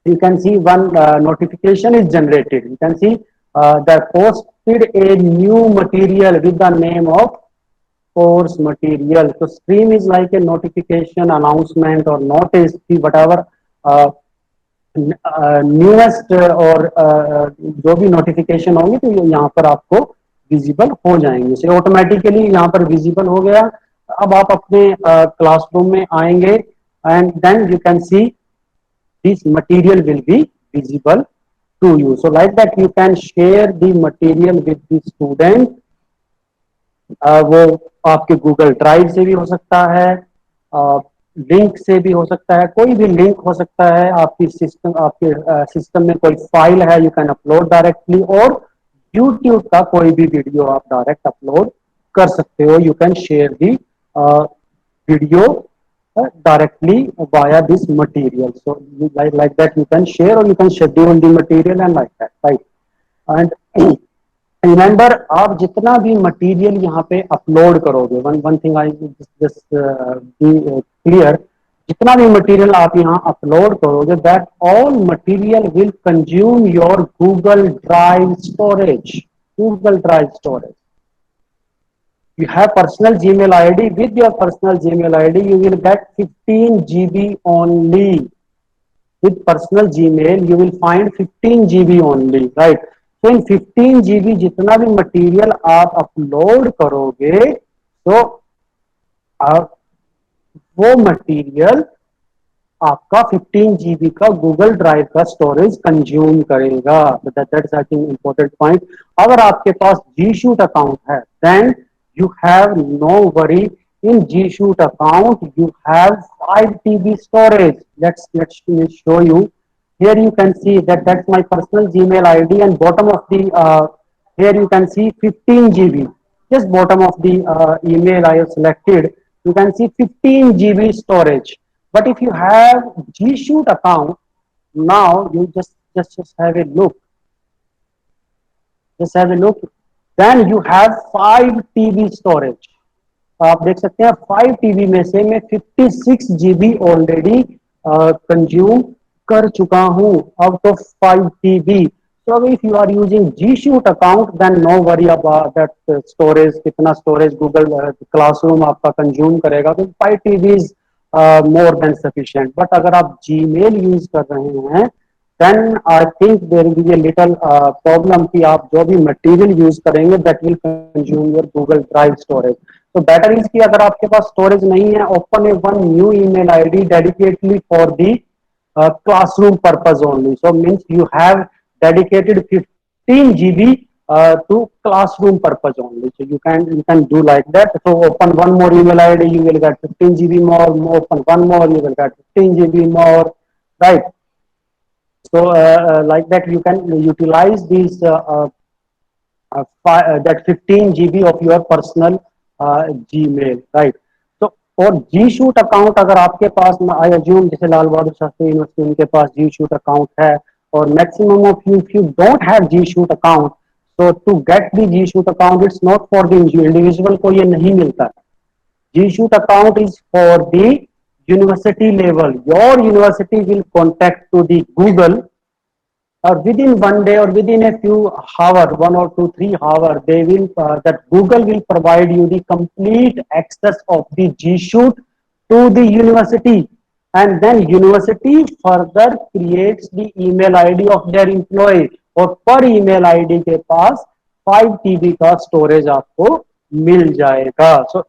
you can see one notification is generated. You can see that posted a new material with the name of course material. So stream is like a notification, announcement or notice, whatever newest और जो भी notification होंगे तो ये यहाँ पर आपको visible हो जाएंगे. से ऑटोमेटिकली यहाँ पर विजिबल हो गया. अब आप अपने क्लासरूम में आएंगे and then you can see this material will be visible to you. So like that you can share the material with the student. वो आपके गूगल ड्राइव से भी हो सकता है, लिंक से भी हो सकता है, कोई भी लिंक हो सकता है. आपके सिस्टम में कोई फाइल है, यू कैन अपलोड डायरेक्टली, और यूट्यूब का कोई भी वीडियो आप डायरेक्ट अपलोड कर सकते हो. You can share the video directly via this material. So like that you can share, or you can schedule the material and like that, right? And remember, आप जितना भी material यहाँ पे upload करोगे, one thing I just be clear, जितना भी material आप यहाँ upload करोगे, that all material will consume your Google Drive storage. Google Drive storage. You have personal Gmail ID. With your personal Gmail ID, you will get 15 GB only. With personal Gmail, you will find 15 GB only, right? So in 15 GB जितना भी material आप upload करोगे, तो वो material आपका 15 GB का Google Drive का storage consume करेगा. That's I think important point. अगर आपके पास G-Shoot account है, then you have no worry. In G-Shoot account you have 5 TB storage. Let's show you. Here you can see that that's my personal Gmail ID, and bottom of the here you can see 15 GB. Just bottom of the email I have selected, you can see 15 GB storage. But if you have G-Shoot account, now you just have a look. Just have a look. Then you have 5 TB storage. आप देख सकते हैं 5 TB में से मैं 56 GB already consume कर चुका हूं out of 5 TB। So if you are using G Shoot account, then no worry about that storage, कितना storage Google Classroom आपका consume करेगा, तो 5 TB is more than sufficient. But अगर आप Gmail use कर रहे हैं, then I think there will be a little problem कि आप जो भी material use करेंगे that will consume your Google Drive storage. So better is कि अगर आपके पास storage नहीं है, open a one new email ID dedicatedly for the classroom purpose only. So means you have dedicated 15 GB to classroom purpose only. So you can do like that. So open one more email ID, you will get 15 GB more. Open one more, you will get 15 GB more, right? So like that you can utilize these that 15 GB of your personal Gmail, right? So और G Shoot account अगर आपके पास, I assume जैसे Lal Bahadur Shastri university उनके पास G Shoot account है, और maximum of you, if you don't have G Shoot account, so to get the G Shoot account, it's not for the individual को ये नहीं मिलता है. G Shoot account is for the university level. Your university will contact to the Google, or within one day or within a few hours, 1 or 2, 3 hours, they will that Google will provide you the complete access of the G Shoot to the university, and then university further creates the email ID of their employee, और पर email ID के पास 5 TB का storage आपको मिल जाएगा. सो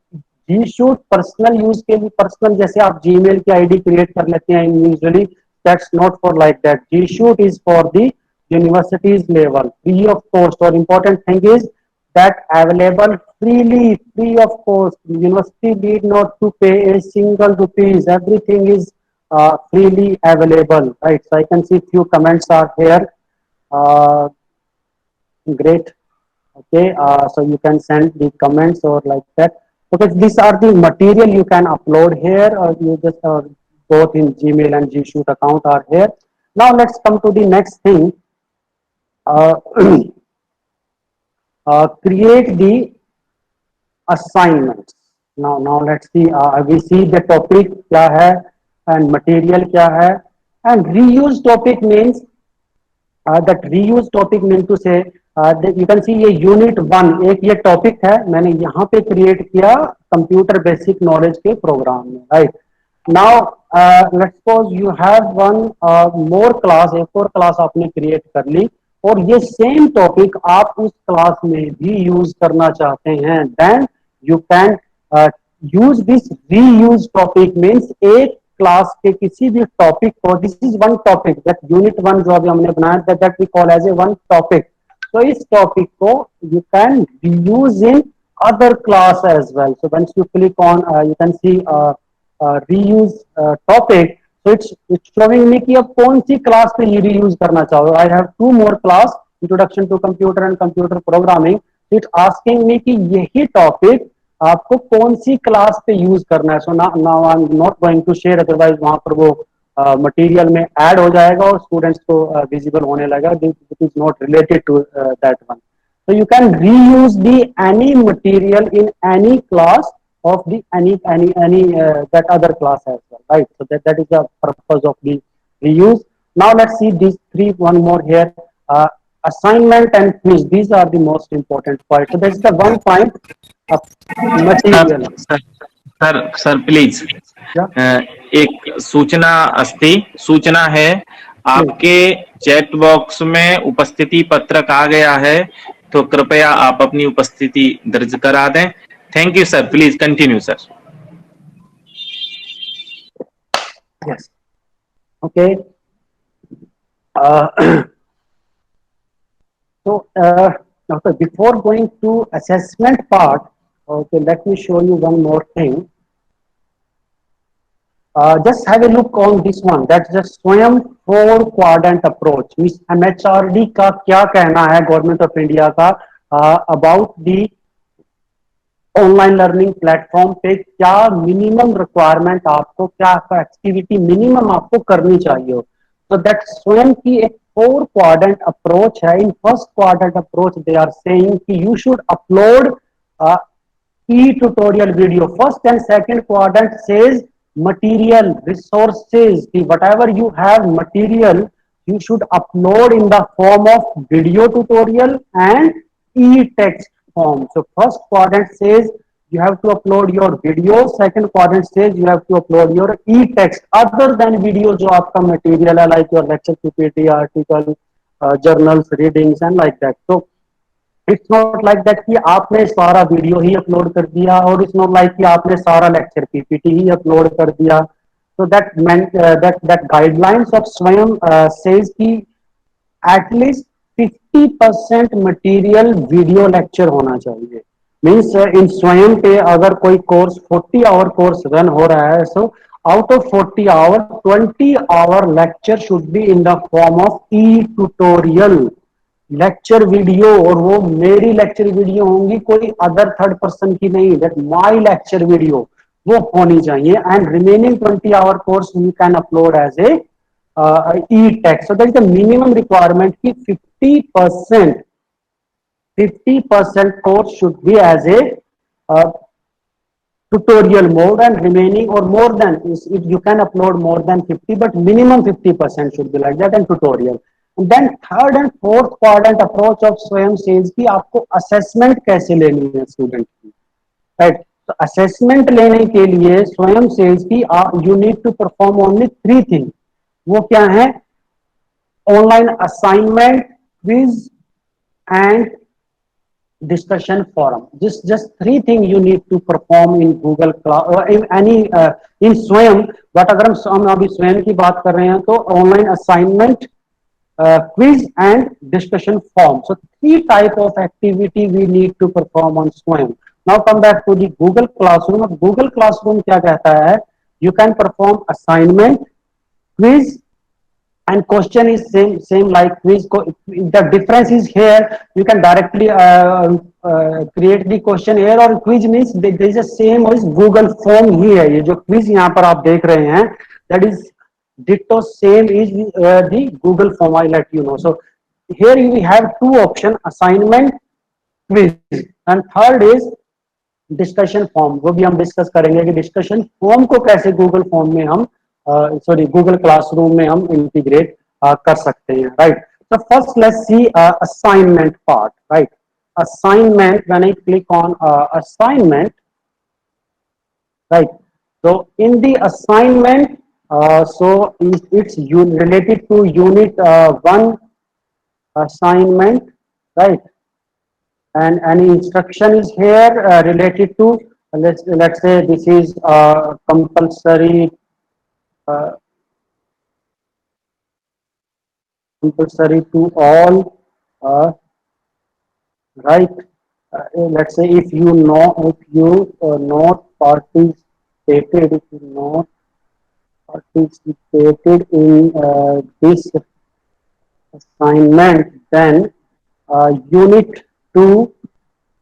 G Shoot personal use के लिए, personal जैसे आप Gmail की आईडी क्रिएट कर लेते हैं usually, that's not for like that. G Shoot is for the university's level, free of cost. Or important thing is that available freely, free of cost. University need not to pay a single rupees. Everything is freely available, right? So I can see few comments are here. Great. Okay, so you can send the comments or like that. Because these are the material you can upload here, or you just both in Gmail and G Shoot account are here. Now let's come to the next thing. Create the assignments. Now let's see. We see the topic क्या है and material क्या है, and reuse topic means that reuse topic means to say that you can see ये unit 1 एक ये topic है, मैंने यहाँ पे create किया computer basic knowledge के program में, right? Now let's suppose you have one more class, एक और class आपने create कर ली, और ये same topic आप उस class में भी use करना चाहते हैं, then you can use this reuse topic means एक क्लास के किसी भी टॉपिक को, this is one topic, that unit 1 जो अभी हमने बनाया that we call as a one topic. तो इस टॉपिक को you can reuse in other class as well. So when you click on you can see reuse topic, so it's showing me कि अब कौन सी क्लास पे ये reuse करना चाहो. I have 2 more class, introduction to computer and computer programming. It's asking me कि यही topic आपको कौन सी क्लास पे यूज करना है. So now I am not going to share, otherwise वहां पर वो मटेरियल में ऐड हो जाएगा और स्टूडेंट्स को विजिबल होने लगेगा. This is not related to that one. So you can reuse the any material in any class of the any that other class as well, right? So that is the purpose of the reuse. Now let's see these one more here. Assignment and quiz, these are the most important point. So that's the one point of material. Sir please एक सूचना है, आपके chat box में उपस्थिति पत्रक आ गया है, तो कृपया आप अपनी उपस्थिति दर्ज करा दें. Thank you sir. Please continue sir. Yes. Okay. So before going to assessment part, okay, let me show you one more thing. Just have a look on this one. That's the Swayam 4 quadrant approach. Miss MHRD का क्या कहना है, government of India का, about the online learning platform पे क्या minimum requirement आपको, क्या activity minimum आपको करनी चाहिए. So that स्वयं की एक 4 quadrant approach है. In first quadrant approach they are saying कि you should upload e-tutorial video. First and second quadrant says material resources. Whatever you have material, you should upload in the form of video tutorial and e-text form. So first quadrant says you have to upload your video. Second quadrant says you have to upload your e-text other than video जो आपका material है, like your lecture PPT, article, journals, readings and like that. So it's not like that कि आपने सारा video ही upload कर दिया, और it's not like कि आपने सारा लेक्चर पीपीटी ही अपलोड कर दिया. सो दैट गाइडलाइंस ऑफ स्वयं सेज कि एटलीस्ट 50% मटेरियल वीडियो लेक्चर होना चाहिए. मीन्स इन स्वयं पे अगर कोई कोर्स 40 आवर कोर्स रन हो रहा है, so out of 40 hour 20 hour lecture should be in the form of e tutorial lecture video, और वो मेरी लेक्चर वीडियो होंगी, कोई अदर थर्ड पर्सन की नहीं. दैट माय लेक्चर वीडियो वो होनी चाहिए. And remaining 20 hour course you can upload as a e text. So that is the minimum requirement की 50% course should be as a tutorial mode, and remaining or more than, you can upload more than 50, but minimum 50% should be like that, and tutorial. And then third and fourth quadrant approach of स्वयं says कि आपको assessment कैसे लेनी है student की, right? तो assessment लेने के लिए स्वयं says कि you need to perform only 3 things. वो क्या है? Online assignment, quiz and discussion forum. Just 3 things you need to perform in Google Class or in any in स्वयं. बट अगर हम अभी स्वयं की बात कर रहे हैं तो online assignment, quiz and discussion form. So 3 type of activity we need to perform on स्वयं. Now come back to the Google Classroom. Google Classroom क्या कहता है? You can perform assignment, quiz and question is same like quiz. The difference is here you can directly create the question here, or quiz means there is a same as Google form ही है. ये जो quiz यहाँ पर आप देख रहे हैं, that is ditto same is the Google form. I let you know. So here we have 2 options, assignment, quiz, and third is discussion form. वो भी हम डिस्कस करेंगे कि डिस्कशन फॉर्म को कैसे गूगल फॉर्म में हम गूगल क्लासरूम में हम इंटीग्रेट कर सकते हैं, right? So first let's see assignment part, right? Assignment, when I click on assignment, right? So in the assignment, so it's related to unit 1 assignment, right? And any instruction is here related to, let's say this is compulsory to all, right? Let's say if you not participated in this assignment, then unit 2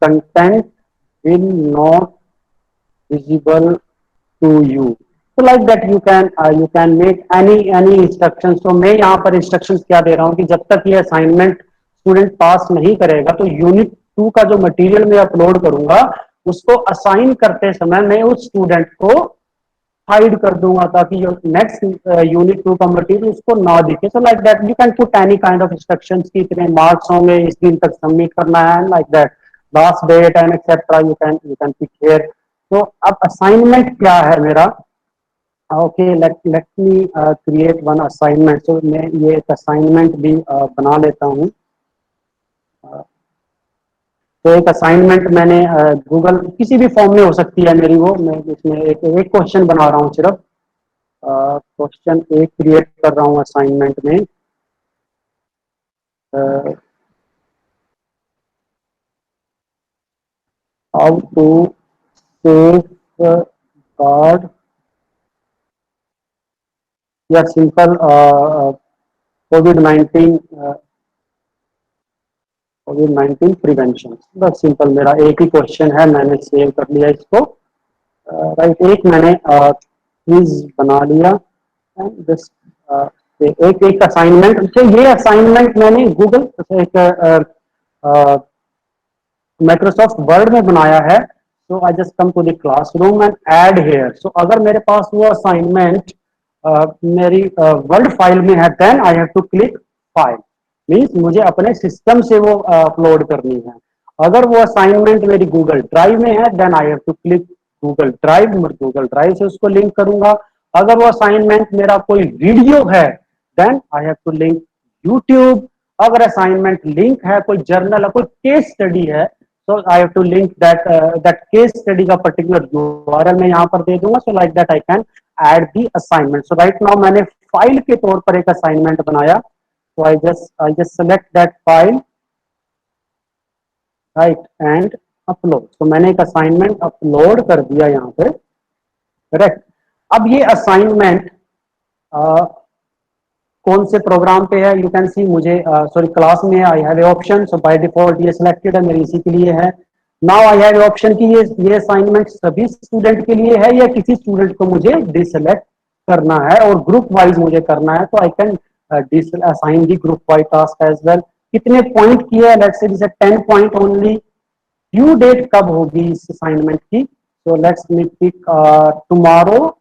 content will not visible to you. So like that you can make any instructions. तो मैं यहाँ पर instructions क्या दे रहा हूँ कि जब तक ये assignment student पास नहीं करेगा तो unit 2 का जो material मैं upload करूंगा उसको assign करते समय मैं उस student को हाइड कर दूंगा ताकि नेक्स्ट यूनिट 2 का मटेरियल उसको ना दिखे. सो like that you can put any kind of instructions की इतने मार्क्स होंगे, इस दिन तक सबमिट करना है, like that last date and etcetera you can pick here. तो अब असाइनमेंट क्या है मेरा? Okay, let me create one assignment. So मैं ये एक असाइनमेंट भी बना लेता हूँ. तो एक असाइनमेंट मैंने गूगल किसी भी फॉर्म में हो सकती है मेरी, वो मैं इसमें एक क्वेश्चन बना रहा हूँ, सिर्फ क्वेश्चन एक क्रिएट कर रहा हूँ असाइनमेंट में. हाउ टू सेव गार्ड या सिंपल कोविड-19 प्रिवेंशन. बस सिंपल मेरा एक ही क्वेश्चन है, मैंने सेव कर लिया इसको, राइट. एक मैंने क्विज बना लिया एंड जस्ट एक एक असाइनमेंट, ये असाइनमेंट मैंने गूगल एक माइक्रोसॉफ्ट वर्ड में बनाया है। So I just come to the classroom and add here. सो अगर मेरे पास वो असाइनमेंट मेरी वर्ड फाइल में है, then I have to click file, means मुझे अपने सिस्टम से वो अपलोड करनी है। अगर वो असाइनमेंट मेरी गूगल ड्राइव में है, then I have to click Google drive से उसको लिंक करूंगा। अगर वो असाइनमेंट मेरा कोई वीडियो है, then I have to link YouTube. अगर असाइनमेंट लिंक है कोई जर्नल है, कोई केस स्टडी है, तो I have to link that case study का पर्टिकुलर यूआरएल मैं यहाँ पर दे दूंगा। So like that I can add the assignment. So right now मैंने फाइल के तौर पर एक असाइनमेंट बनाया। तो I just select that file, right, and upload. तो मैंने एक असाइनमेंट अपलोड कर दिया यहाँ पे, करेक्ट। अब ये असाइनमेंट कौन से प्रोग्राम पे है, यू कैन सी, मुझे सॉरी क्लास में I have A option. So by default ये सिलेक्टेड है, मेरी इसी के लिए है। नाउ आई हैव ऑप्शन की ये असाइनमेंट सभी स्टूडेंट के लिए है या किसी स्टूडेंट को मुझे डिसलेक्ट करना है और ग्रुप वाइज मुझे करना है। तो I can assign the group wise task as well. कितने पॉइंट की है, लेट्स से जैसे 10 पॉइंट ओनली। ड्यू डेट कब होगी इस असाइनमेंट की, so let's me pick tomorrow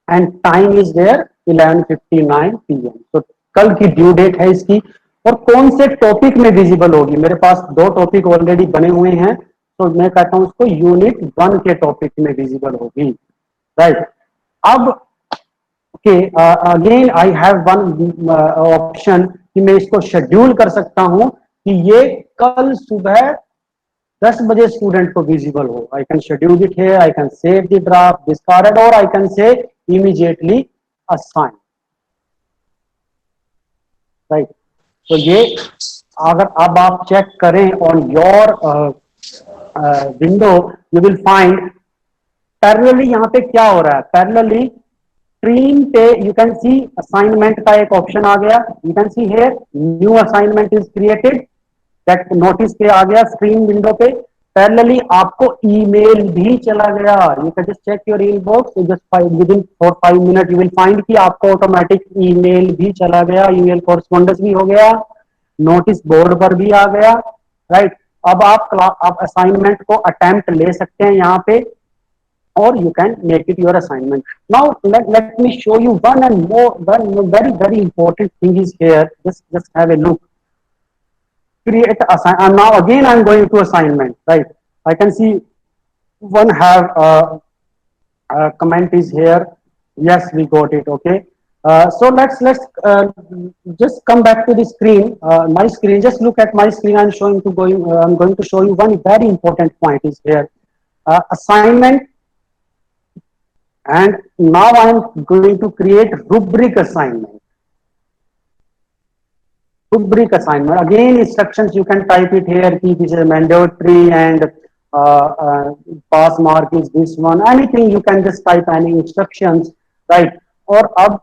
and time is there 11:59 PM। तो कल की ड्यू डेट है इसकी। और कौन से टॉपिक में विजिबल होगी, मेरे पास 2 टॉपिक ऑलरेडी बने हुए हैं, तो मैं कहता हूं उसको यूनिट 1 के टॉपिक में विजिबल होगी, राइट। अब okay, again I have one option कि मैं इसको शेड्यूल कर सकता हूं कि ये कल सुबह 10 बजे स्टूडेंट को विजिबल हो। I can schedule it here, I can save the draft, discard, और I can say immediately assign, right. तो ये अगर अब आप चेक करें on your window, you will find parallelly यहाँ पे क्या हो रहा है। पैरेलली स्क्रीन पे यू कैन सी असाइनमेंट का एक ऑप्शन आ गया। You can see here new assignment is created, that notice पे आ गया स्क्रीन विंडो पे। पैरेलली आपको ईमेल भी चला गया। You can just check your inbox, just within 4-5 minute you will find कि आपको ऑटोमेटिक ईमेल भी चला गया, ईमेल कॉरेस्पॉन्डेंस भी हो गया, नोटिस बोर्ड पर भी आ गया, राइट। अब आप असाइनमेंट को अटेम्प्ट ले सकते हैं यहाँ पे, or you can make it your assignment. Now let me show you one very important thing is here. Just have a look. Create assignment. Now again I'm going to assignment, right. I can see one have comment is here. Yes, we got it. Okay. So let's just come back to the screen, my screen. Just look at my screen. I'm going to show you one very important point is here, assignment. And now I am going to create rubric assignment. Rubric assignment. Again, instructions you can type it here. This is mandatory and pass mark is this one. Anything you can just type any instructions, right? और अब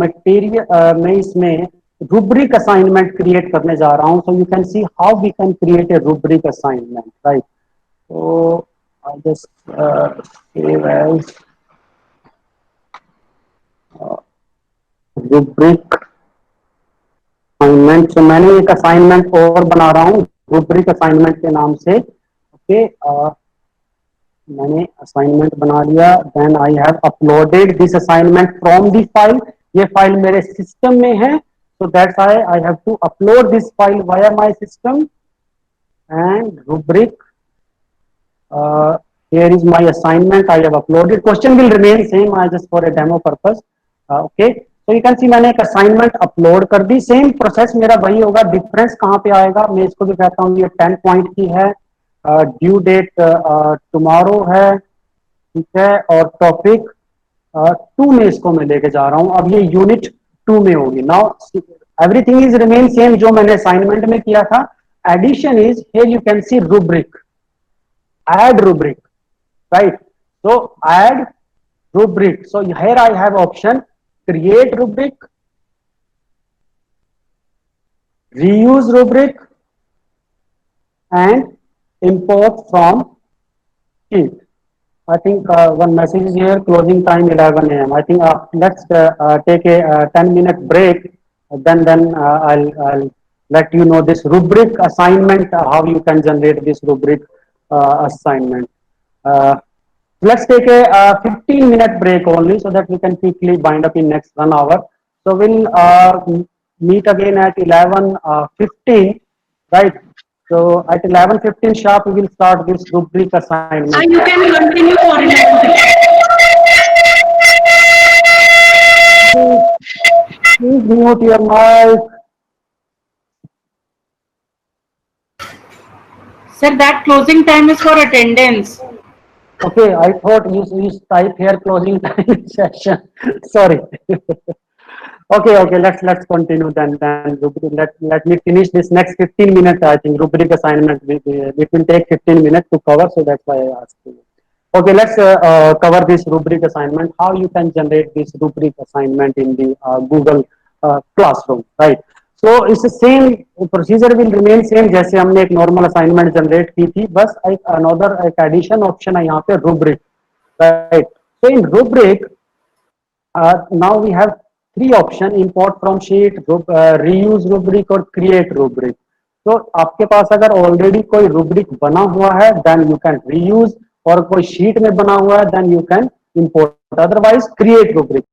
material मैं इसमें rubric assignment create करने जा रहा हूँ. So you can see how we can create a rubric assignment, right? So I just save as rubric assignment. तो मैंने एक असाइनमेंट और बना रहा हूँ rubric असाइनमेंट के नाम से। ओके, मैंने असाइनमेंट बना लिया। Then I have uploaded this assignment from the file. ये फाइल मेरे सिस्टम में है, so that's why I have to upload this file via my system and rubric. Here is my assignment I have uploaded. Question will remain same, just for a demo purpose. Okay, so you can see मैंने एक assignment upload कर दी। Same process मेरा वही होगा, difference कहाँ पे आएगा, मैं इसको भी कहता हूँ ये 10 पॉइंट की है, ड्यू डेट टुमारो है, ठीक है, और टॉपिक 2 में इसको मैं लेके जा रहा हूँ। अब ये यूनिट 2 में होगी। Now everything is remain same जो मैंने असाइनमेंट में किया था। Addition is here you can see rubric, add rubric, right? So add rubric. So here I have option create rubric, reuse rubric, and import from sheet. I think one message is here, closing time 11 a.m. I think let's take a 10-minute break. Then I'll let you know this rubric assignment, how you can generate this rubric assignment. Let's take a 15-minute break only so that we can quickly bind up in next 1 hour. So we'll meet again at 11:15, right? So at 11:15 sharp, we will start this rubric assignment. And you can continue for 11. Please mute your mic. Sir, that closing time is for attendance. Okay, I thought you type here closing time session. Sorry. Okay, let's continue then. Let me finish this next 15 minutes. I think rubric assignment it will take 15 minutes to cover, so that's why I asked you. Okay, let's cover this rubric assignment. How you can generate this rubric assignment in the Google Classroom, right? So it's the same procedure will remain same जैसे हमने एक normal assignment generate की थी, बस एक another एक addition option है यहाँ पे rubric, right? So in rubric now we have 3 option: import from sheet, reuse rubric और create rubric. तो आपके पास अगर already कोई rubric बना हुआ है then you can reuse, और कोई sheet में बना हुआ है then you can import, otherwise create rubric.